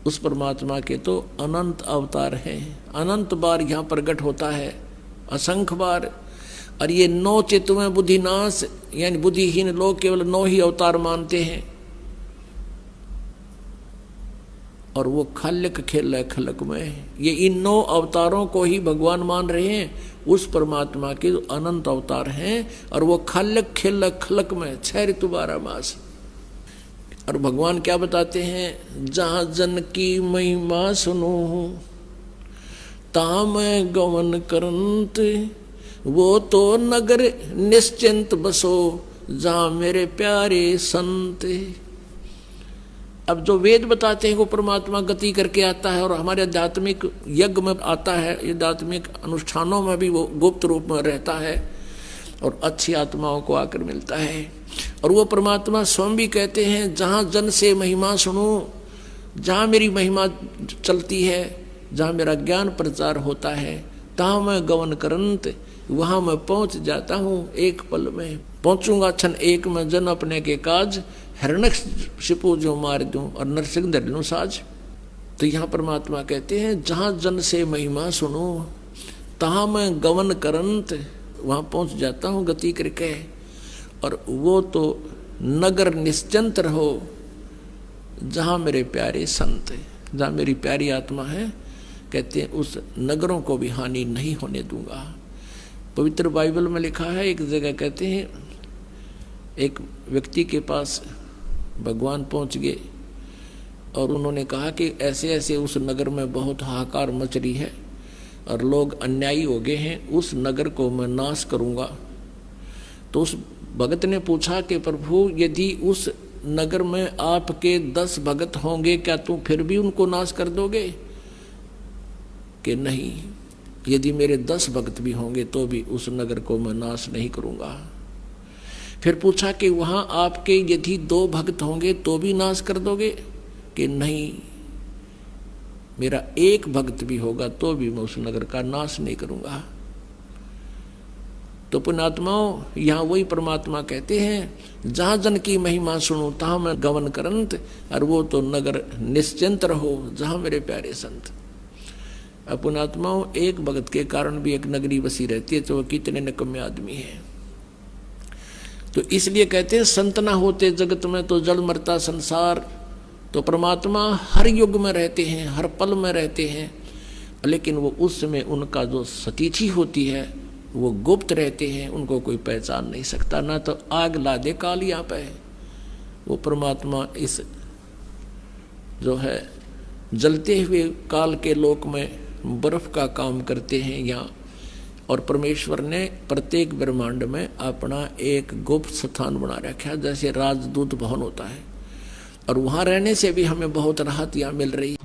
उस परमात्मा के तो अनंत अवतार हैं, अनंत बार यहाँ प्रकट होता है, असंख्य बार। और ये 9 चित्त में बुद्धिनाश, यानी बुद्धिहीन लोग केवल 9 ही अवतार मानते हैं, और वो खलक खेल खलक में, ये इन 9 अवतारों को ही भगवान मान रहे हैं। उस परमात्मा के जो अनंत अवतार हैं, और वो खलक खेल खलक में 6 ऋतु 12 मास। और भगवान क्या बताते हैं, जहां जन की महिमा सुनो ता मैं गवन करंत, वो तो नगर निश्चिंत बसो जहां मेरे प्यारे संत। अब जो वेद बताते हैं वो परमात्मा गति करके आता है, और हमारे आध्यात्मिक यज्ञ में आता है, आध्यात्मिक अनुष्ठानों में भी वो गुप्त रूप में रहता है और अच्छी आत्माओं को आकर मिलता है। और वो परमात्मा स्वयं भी कहते हैं, जहाँ जन से महिमा सुनो, जहाँ मेरी महिमा चलती है, जहाँ मेरा ज्ञान प्रचार होता है, तहाँ मैं गवन करंत, वहाँ मैं पहुँच जाता हूँ, एक पल में पहुँचूंगा। क्षण एक में जन अपने के काज, हिरण्यकशिपु जो मार दूं और नरसिंह धर लूं साज। तो यहाँ परमात्मा कहते हैं, जहाँ जन से महिमा सुनो तहाँ मैं गवन करंत, वहाँ पहुँच जाता हूँ गति करके। और वो तो नगर निश्चिंत रहो जहाँ मेरे प्यारे संत, जहाँ मेरी प्यारी आत्मा है, कहते हैं उस नगरों को भी हानि नहीं होने दूंगा। पवित्र बाइबल में लिखा है, एक जगह कहते हैं एक व्यक्ति के पास भगवान पहुंच गए और उन्होंने कहा कि ऐसे ऐसे उस नगर में बहुत हाहाकार मच रही है और लोग अन्यायी हो गए हैं, उस नगर को मैं नाश करूंगा। तो उस भगत ने पूछा कि प्रभु, यदि उस नगर में आपके 10 भगत होंगे, क्या तुम फिर भी उनको नाश कर दोगे? कि नहीं, यदि मेरे 10 भक्त भी होंगे तो भी उस नगर को मैं नाश नहीं करूंगा। फिर पूछा कि वहां आपके यदि 2 भक्त होंगे तो भी नाश कर दोगे? कि नहीं, मेरा 1 भक्त भी होगा तो भी मैं उस नगर का नाश नहीं करूंगा। तो पुण्यात्माओं, यहाँ वही परमात्मा कहते हैं, जहाँ जन की महिमा सुनो तहाँ मैं गवन करंत, और वो तो नगर निश्चिंत रहो जहाँ मेरे प्यारे संत। अब पुण्यात्माओं, 1 भगत के कारण भी एक नगरी बसी रहती है, तो वो कितने निकम्मे आदमी है। तो इसलिए कहते हैं, संत ना होते जगत में तो जल मरता संसार। तो परमात्मा हर युग में रहते हैं, हर पल में रहते हैं, लेकिन वो उस समय उनका जो सतीथि होती है वो गुप्त रहते हैं, उनको कोई पहचान नहीं सकता। ना तो आग ला दे काल यहाँ पे, वो परमात्मा इस जो है जलते हुए काल के लोक में बर्फ का काम करते हैं यहाँ। और परमेश्वर ने प्रत्येक ब्रह्मांड में अपना एक गुप्त स्थान बना रखा है, जैसे राजदूत भवन होता है, और वहाँ रहने से भी हमें बहुत राहत यहाँ मिल रही है।